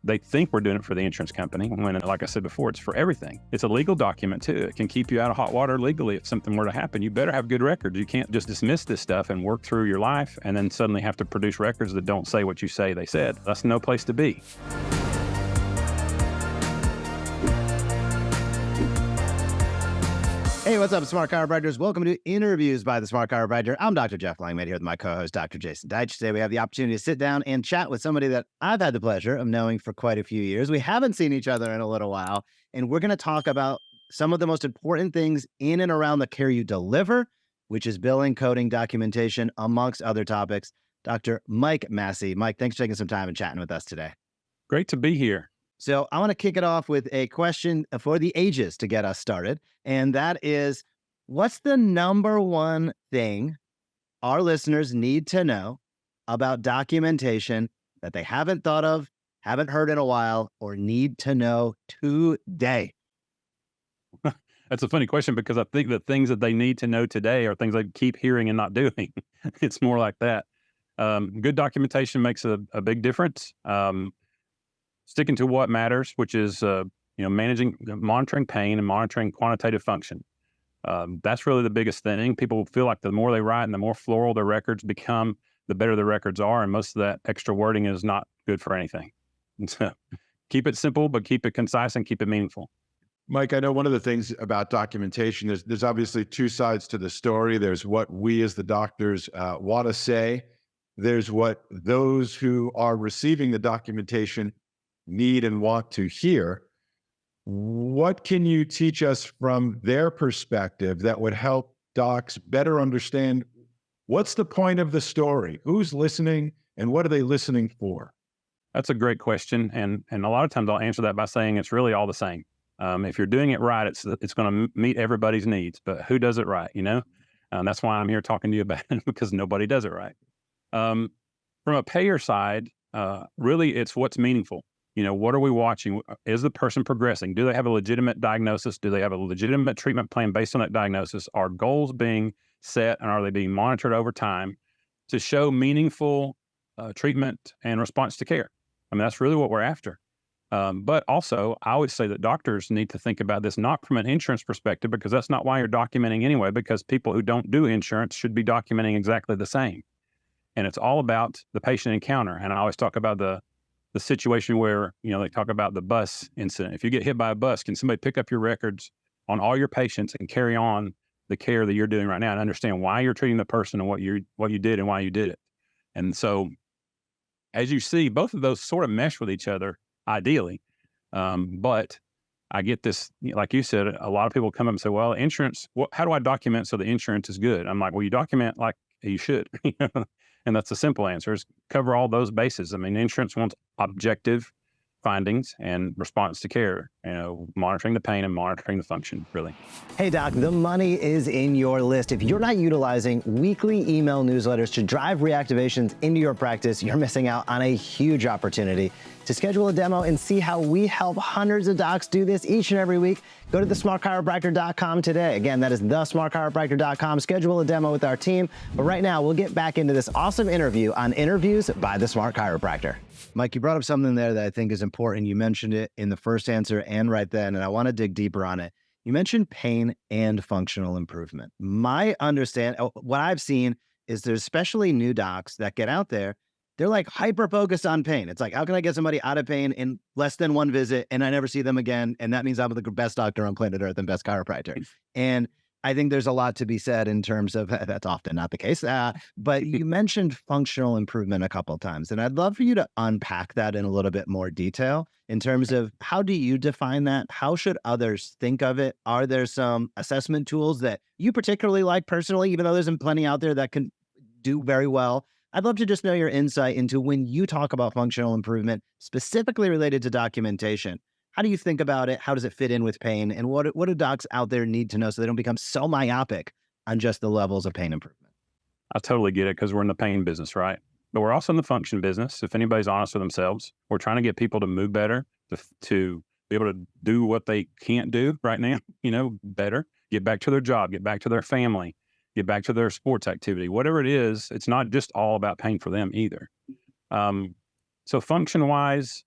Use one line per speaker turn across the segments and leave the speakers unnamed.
they think we're doing it for the insurance company when, like I said before, it's for everything. It's a legal document too. It can keep you out of hot water legally if something were to happen. You better have good records. You can't just dismiss this stuff and work through your life and then suddenly have to produce records that don't say what you say they said. That's no place to be.
Hey, what's up, Smart Chiropractors? Welcome to Interviews by the Smart Chiropractor. I'm Dr. Jeff Langmaid here with my co-host, Dr. Jason Deitch. Today, we have the opportunity to sit down and chat with somebody that I've had the pleasure of knowing for quite a few years. We haven't seen each other in a little while, and we're going to talk about some of the most important things in and around the care you deliver, which is billing, coding, documentation, amongst other topics. Dr. Mike Massey. Mike, thanks for taking some time and chatting with us today.
Great to be here.
So I want to kick it off with a question for the ages to get us started. And that is, what's the number one thing our listeners need to know about documentation that they haven't thought of, haven't heard in a while, or need to know today?
That's a funny question because I think the things that they need to know today are things they keep hearing and not doing. It's more like that. Good documentation makes a big difference. Sticking to what matters, which is monitoring pain and monitoring quantitative function. That's really the biggest thing. People feel like the more they write and the more floral their records become, the better the records are, and most of that extra wording is not good for anything. So keep it simple, but keep it concise and keep it meaningful.
Mike, I know one of the things about documentation, there's obviously two sides to the story. There's what we as the doctors want to say. There's what those who are receiving the documentation need and want to hear. What can you teach us from their perspective that would help docs better understand what's the point of the story? Who's listening and what are they listening for?
That's a great question. And a lot of times I'll answer that by saying it's really all the same. If you're doing it right, it's going to meet everybody's needs, but who does it right? That's why I'm here talking to you about it, because nobody does it right. From a payer side, really it's what's meaningful. What are we watching? Is the person progressing? Do they have a legitimate diagnosis? Do they have a legitimate treatment plan based on that diagnosis? Are goals being set and are they being monitored over time to show meaningful treatment and response to care? I mean, that's really what we're after. But also, I always say that doctors need to think about this not from an insurance perspective, because that's not why you're documenting anyway, because people who don't do insurance should be documenting exactly the same. And it's all about the patient encounter. And I always talk about the situation where, they talk about the bus incident. If you get hit by a bus, can somebody pick up your records on all your patients and carry on the care that you're doing right now and understand why you're treating the person and what you did and why you did it? And so, as you see, both of those sort of mesh with each other ideally. But I get this, like you said, a lot of people come up and say, well, insurance, how do I document so the insurance is good? I'm like, well, you document like you should. And that's the simple answer, is cover all those bases. I mean, insurance wants objective findings and response to care, monitoring the pain and monitoring the function, really.
Hey, Doc, the money is in your list. If you're not utilizing weekly email newsletters to drive reactivations into your practice, you're missing out on a huge opportunity. To schedule a demo and see how we help hundreds of docs do this each and every week, go to thesmartchiropractor.com today. Again, that is thesmartchiropractor.com. Schedule a demo with our team. But right now, we'll get back into this awesome interview on Interviews by the Smart Chiropractor. Mike, you brought up something there that I think is important. You mentioned it in the first answer and right then, and I want to dig deeper on it. You mentioned pain and functional improvement. My what I've seen is there's especially new docs that get out there. They're like hyper-focused on pain. It's like, how can I get somebody out of pain in less than one visit and I never see them again? And that means I'm the best doctor on planet Earth and best chiropractor. And I think there's a lot to be said in terms of, that's often not the case. But you mentioned functional improvement a couple of times. And I'd love for you to unpack that in a little bit more detail in terms of how do you define that? How should others think of it? Are there some assessment tools that you particularly like personally, even though there's plenty out there that can do very well? I'd love to just know your insight into when you talk about functional improvement, specifically related to documentation. How do you think about it? How does it fit in with pain? And what do docs out there need to know so they don't become so myopic on just the levels of pain improvement?
I totally get it, because we're in the pain business, right? But we're also in the function business. If anybody's honest with themselves, we're trying to get people to move better, to be able to do what they can't do right now, better, get back to their job, get back to their family, get back to their sports activity, whatever it is. It's not just all about pain for them either. So function wise,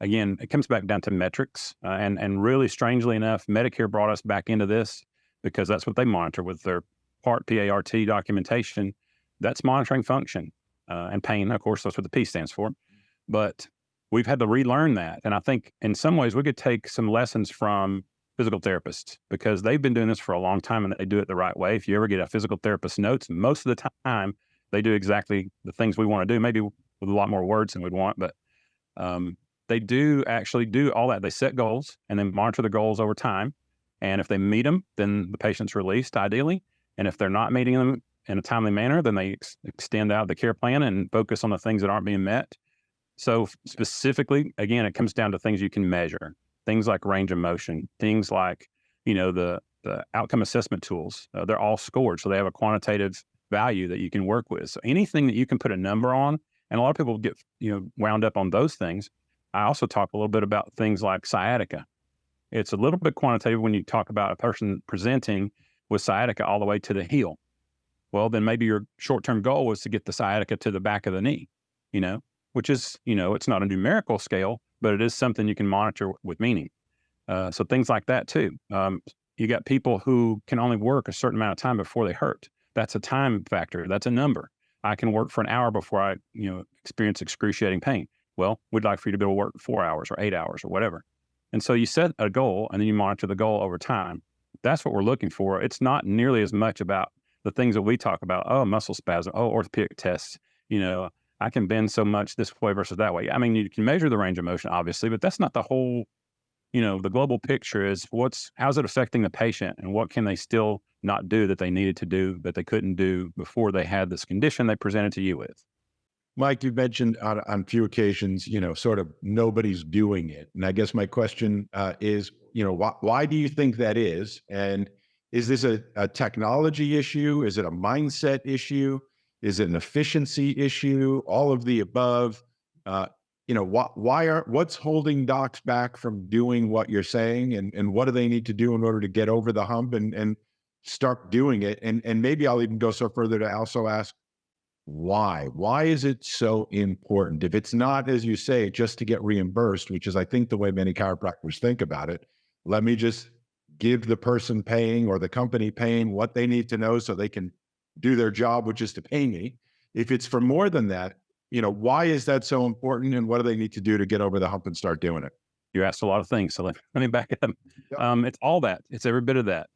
again, it comes back down to metrics. And really strangely enough, Medicare brought us back into this because that's what they monitor with their PART documentation. That's monitoring function and pain. Of course, that's what the P stands for. But we've had to relearn that. And I think in some ways we could take some lessons from physical therapists because they've been doing this for a long time and they do it the right way. If you ever get a physical therapist notes, most of the time they do exactly the things we want to do, maybe with a lot more words than we'd want, but they do actually do all that. They set goals and then monitor the goals over time. And if they meet them, then the patient's released ideally. And if they're not meeting them in a timely manner, then they extend out the care plan and focus on the things that aren't being met. So specifically, again, it comes down to things you can measure, things like range of motion, things like, the outcome assessment tools. They're all scored. So they have a quantitative value that you can work with. So anything that you can put a number on, and a lot of people get, wound up on those things. I also talk a little bit about things like sciatica. It's a little bit quantitative when you talk about a person presenting with sciatica all the way to the heel. Well, then maybe your short-term goal was to get the sciatica to the back of the knee, which is, it's not a numerical scale, but it is something you can monitor with meaning. So things like that too. You got people who can only work a certain amount of time before they hurt. That's a time factor. That's a number. I can work for an hour before I, experience excruciating pain. Well, we'd like for you to be able to work 4 hours or 8 hours or whatever. And so you set a goal and then you monitor the goal over time. That's what we're looking for. It's not nearly as much about the things that we talk about. Oh, muscle spasm. Oh, orthopedic tests. I can bend so much this way versus that way. I mean, you can measure the range of motion, obviously, but that's not the whole, the global picture is how's it affecting the patient and what can they still not do that they needed to do that they couldn't do before they had this condition they presented to you with.
Mike, you've mentioned on a few occasions, sort of nobody's doing it. And I guess my question is, why do you think that is? And is this a technology issue? Is it a mindset issue? Is it an efficiency issue? All of the above? What's holding docs back from doing what you're saying? And what do they need to do in order to get over the hump and start doing it? And maybe I'll even go so further to also ask, why? Why is it so important? If it's not, as you say, just to get reimbursed, which is, I think, the way many chiropractors think about it, let me just give the person paying or the company paying what they need to know so they can do their job, which is to pay me. If it's for more than that, why is that so important? And what do they need to do to get over the hump and start doing it?
You asked a lot of things, so let me back it up. Yep. It's all that. It's every bit of that.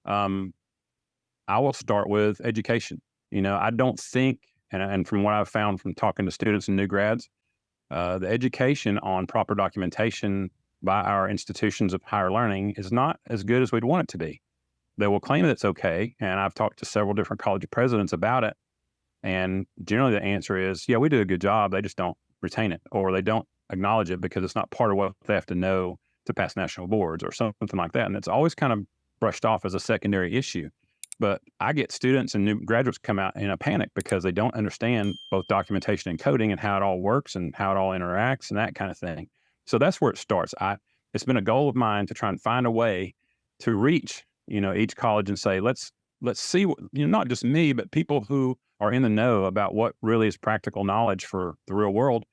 I will start with education. I don't think, and from what I've found from talking to students and new grads, the education on proper documentation by our institutions of higher learning is not as good as we'd want it to be. They will claim that it's okay, and I've talked to several different college presidents about it, and generally the answer is, yeah, we do a good job, they just don't retain it, or they don't acknowledge it because it's not part of what they have to know to pass national boards or something like that, and it's always kind of brushed off as a secondary issue. But I get students and new graduates come out in a panic because they don't understand both documentation and coding and how it all works and how it all interacts and that kind of thing. So that's where it starts. It's been a goal of mine to try and find a way to reach, each college and say, let's see, not just me, but people who are in the know about what really is practical knowledge for the real world.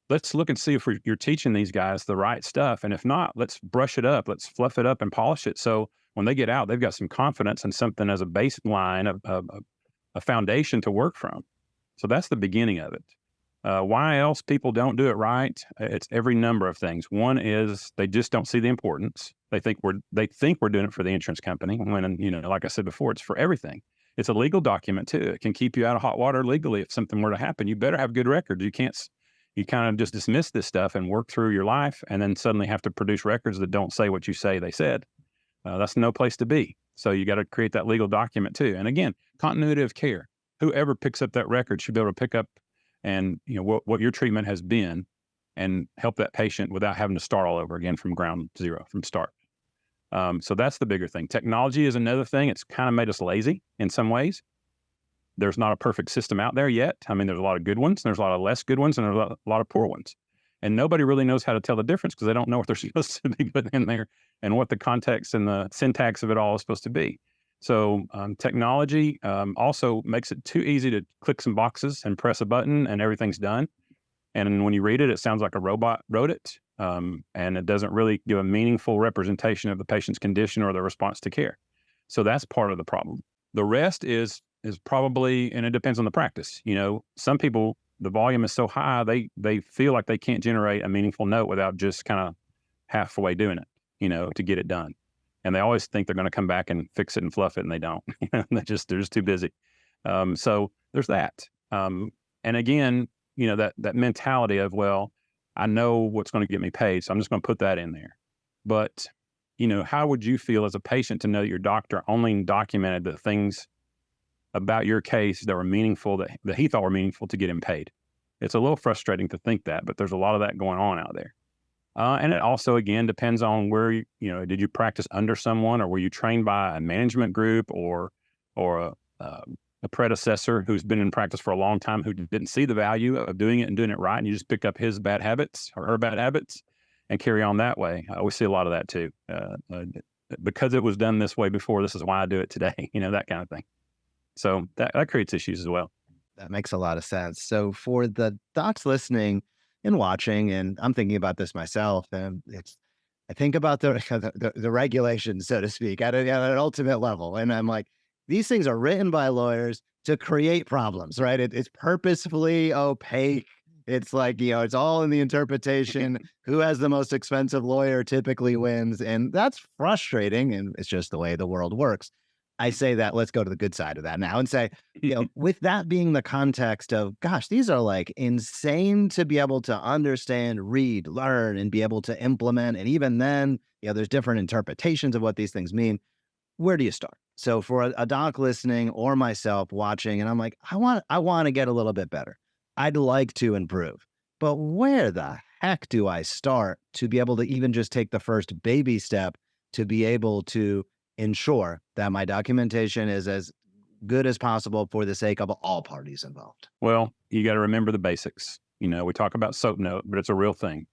Let's look and see if you're teaching these guys the right stuff. And if not, let's brush it up. Let's fluff it up and polish it. So when they get out, they've got some confidence and something as a baseline, a foundation to work from. So that's the beginning of it. Why else people don't do it right? It's every number of things. One is they just don't see the importance. They think we're doing it for the insurance company when, like I said before, it's for everything. It's a legal document too. It can keep you out of hot water legally if something were to happen. You better have good records. You kind of just dismiss this stuff and work through your life and then suddenly have to produce records that don't say what you say they said. That's no place to be. So you got to create that legal document too. And again, continuity of care. Whoever picks up that record should be able to pick up and what your treatment has been and help that patient without having to start all over again from ground zero, from start. So that's the bigger thing. Technology is another thing. It's kind of made us lazy in some ways. There's not a perfect system out there yet. I mean, there's a lot of good ones, and there's a lot of less good ones, and there's a lot of poor ones. And nobody really knows how to tell the difference because they don't know what they're supposed to be putting in there and what the context and the syntax of it all is supposed to be. So technology also makes it too easy to click some boxes and press a button and everything's done. And when you read it, it sounds like a robot wrote it. And it doesn't really give a meaningful representation of the patient's condition or their response to care. So that's part of the problem. The rest is probably, and it depends on the practice. Some people, the volume is so high, they feel like they can't generate a meaningful note without just kind of halfway doing it, to get it done. And they always think they're going to come back and fix it and fluff it, and they don't. they're just too busy. So there's that. And again, that mentality of, well, I know what's going to get me paid, so I'm just going to put that in there. But, how would you feel as a patient to know that your doctor only documented the things about your case that were meaningful, that he thought were meaningful to get him paid? It's a little frustrating to think that, but there's a lot of that going on out there. And it also, again, depends on where, did you practice under someone, or were you trained by a management group or a predecessor who's been in practice for a long time, who didn't see the value of doing it and doing it right, and you just pick up his bad habits or her bad habits and carry on that way. We see a lot of that too. Because it was done this way before, this is why I do it today, that kind of thing. So that creates issues as well.
That makes a lot of sense. So for the docs listening and watching, and I'm thinking about this myself, and I think about the regulations, so to speak, at an ultimate level. And I'm like, these things are written by lawyers to create problems, right? It's purposefully opaque. It's like, it's all in the interpretation. Who has the most expensive lawyer typically wins. And that's frustrating. And it's just the way the world works. I say that, let's go to the good side of that now and say, with that being the context of, gosh, these are like insane to be able to understand, read, learn, and be able to implement. And even then, there's different interpretations of what these things mean. Where do you start? So for a doc listening or myself watching, and I'm like, I want to get a little bit better. I'd like to improve, but where the heck do I start to be able to even just take the first baby step to be able to ensure that my documentation is as good as possible for the sake of all parties involved?
Well, you got to remember the basics. We talk about SOAP note, but it's a real thing.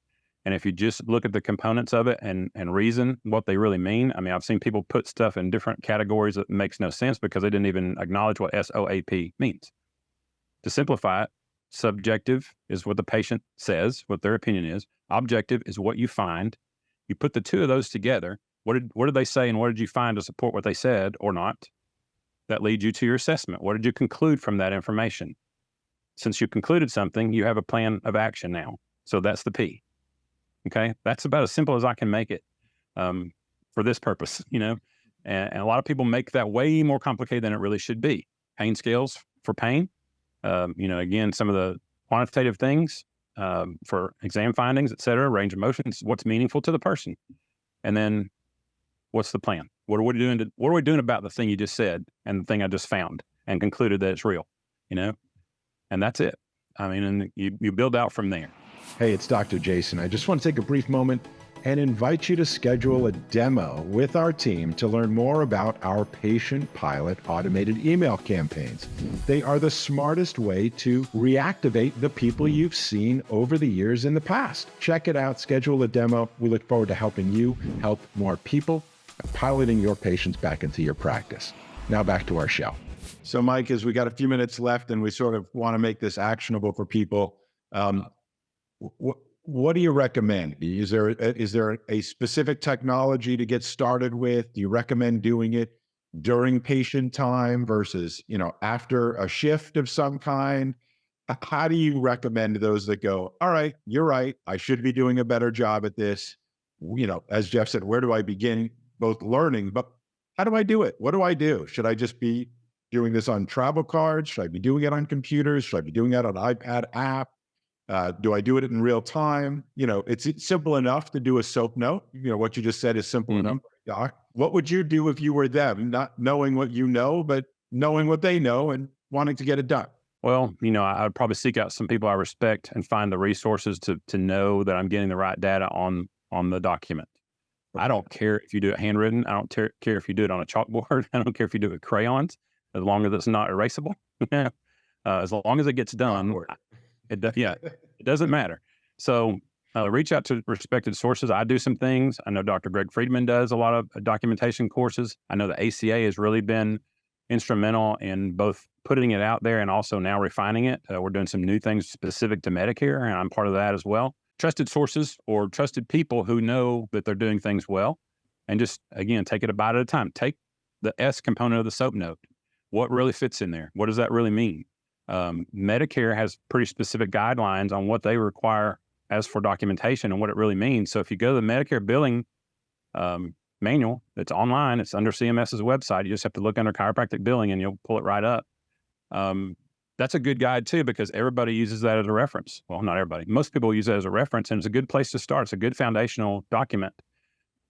And if you just look at the components of it and reason what they really mean, I've seen people put stuff in different categories that makes no sense because they didn't even acknowledge what SOAP means. To simplify it, subjective is what the patient says, what their opinion is. Objective is what you find. You put the two of those together. What did they say, and what did you find to support what they said or not? That leads you to your assessment. What did you conclude from that information? Since you concluded something, you have a plan of action now. So that's the P. Okay, that's about as simple as I can make it for this purpose, and a lot of people make that way more complicated than it really should be. Pain scales for pain, again, some of the quantitative things for exam findings, et cetera, range of motions, what's meaningful to the person. And then what's the plan? What are we doing about the thing you just said and the thing I just found and concluded that it's real, and that's it. And you build out from there.
Hey, it's Dr. Jason. I just want to take a brief moment and invite you to schedule a demo with our team to learn more about our patient pilot automated email campaigns. They are the smartest way to reactivate the people you've seen over the years in the past. Check it out, schedule a demo. We look forward to helping you help more people, piloting your patients back into your practice. Now back to our show. So Mike, as we got a few minutes left and we sort of want to make this actionable for people, what do you recommend? Is there a specific technology to get started with? Do you recommend doing it during patient time versus, after a shift of some kind? How do you recommend those that go, all right, you're right, I should be doing a better job at this? As Jeff said, where do I begin both learning, but how do I do it? What do I do? Should I just be doing this on travel cards? Should I be doing it on computers? Should I be doing it on an iPad app? Do I do it in real time? It's simple enough to do a SOAP note. What you just said is simple enough. Doc, what would you do if you were them, not knowing what you know, but knowing what they know and wanting to get it done?
Well, I would probably seek out some people I respect and find the resources to know that I'm getting the right data on the document. I don't care if you do it handwritten. I don't care if you do it on a chalkboard. I don't care if you do it with crayons, as long as it's not erasable. As long as it gets done. It doesn't matter. So reach out to respected sources. I do some things. I know Dr. Greg Friedman does a lot of documentation courses. I know the ACA has really been instrumental in both putting it out there and also now refining it. We're doing some new things specific to Medicare, and I'm part of that as well. Trusted sources or trusted people who know that they're doing things well, and just, again, take it a bite at a time. Take the S component of the SOAP note. What really fits in there? What does that really mean? Medicare has pretty specific guidelines on what they require as for documentation and what it really means. So if you go to the Medicare billing manual, it's online, it's under CMS's website. You just have to look under chiropractic billing and you'll pull it right up. That's a good guide too, because everybody uses that as a reference. Well, not everybody. Most people use that as a reference, and it's a good place to start. It's a good foundational document.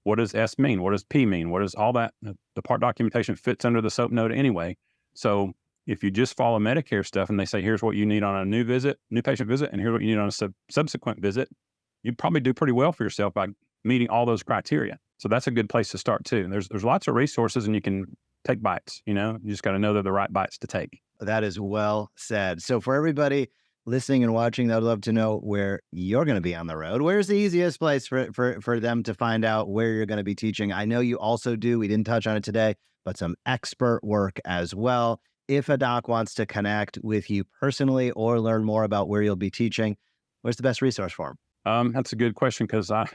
What does S mean? What does P mean? What does all that? The part documentation fits under the SOAP note anyway. So if you just follow Medicare stuff and they say, here's what you need on a new patient visit, and here's what you need on a subsequent visit, you'd probably do pretty well for yourself by meeting all those criteria. So that's a good place to start too. And there's lots of resources, and you can take bites, you just got to know they're the right bites to take.
That is well said. So for everybody listening and watching, I'd love to know where you're going to be on the road. Where's the easiest place for them to find out where you're going to be teaching? I know you also do, we didn't touch on it today, but some expert work as well. If a doc wants to connect with you personally or learn more about where you'll be teaching, where's the best resource for them?
That's a good question, because I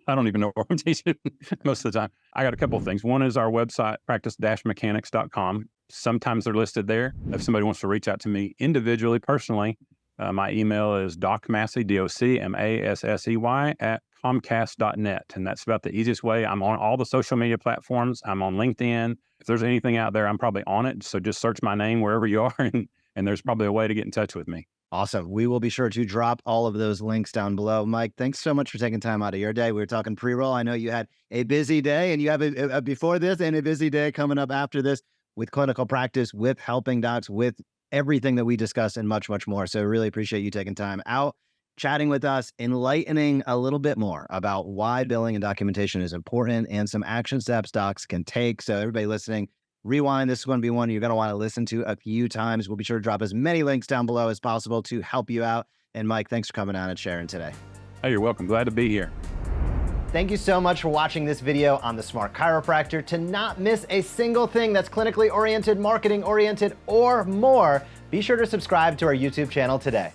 don't even know where I'm teaching most of the time. I got a couple of things. One is our website, practice-mechanics.com. Sometimes they're listed there. If somebody wants to reach out to me individually, personally, my email is docmassey, DOCMASSEY at comcast.net. And that's about the easiest way. I'm on all the social media platforms. I'm on LinkedIn. If there's anything out there, I'm probably on it. So just search my name wherever you are, and there's probably a way to get in touch with me.
Awesome. We will be sure to drop all of those links down below. Mike, thanks so much for taking time out of your day. We were talking pre-roll. I know you had a busy day, and you have a before this and a busy day coming up after this with clinical practice, with helping docs, with everything that we discussed and much, much more. So really appreciate you taking time out, chatting with us, enlightening a little bit more about why billing and documentation is important and some action steps docs can take. So everybody listening, rewind. This is going to be one you're going to want to listen to a few times. We'll be sure to drop as many links down below as possible to help you out. And Mike, thanks for coming on and sharing today.
Hey, you're welcome. Glad to be here.
Thank you so much for watching this video on The Smart Chiropractor. To not miss a single thing that's clinically oriented, marketing oriented, or more, be sure to subscribe to our YouTube channel today.